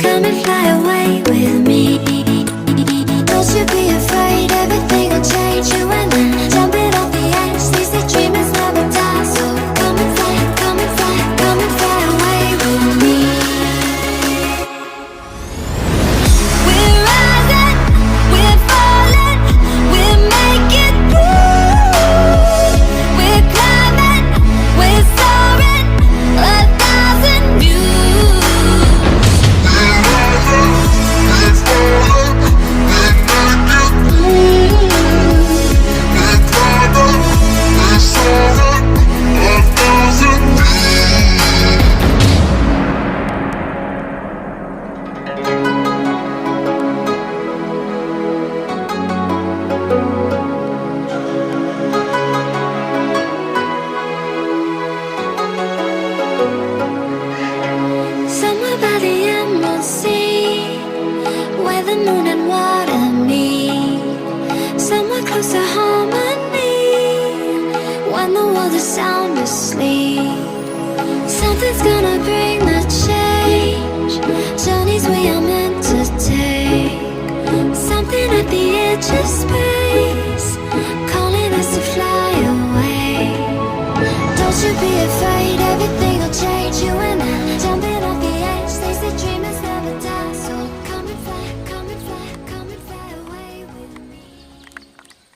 come and fly away with me. Don't you be afraid, everything will change. You and I, jumping off the edge. They say dreamers never die, so come and fly, come and fly, come and fly away with me. We're rising, we're falling, we're making through. We're climbing, we're soaring, 1,000 views. Somewhere by the emerald sea, where the moon and water meet. Somewhere close to harmony, when the world is sound asleep. Something's gonna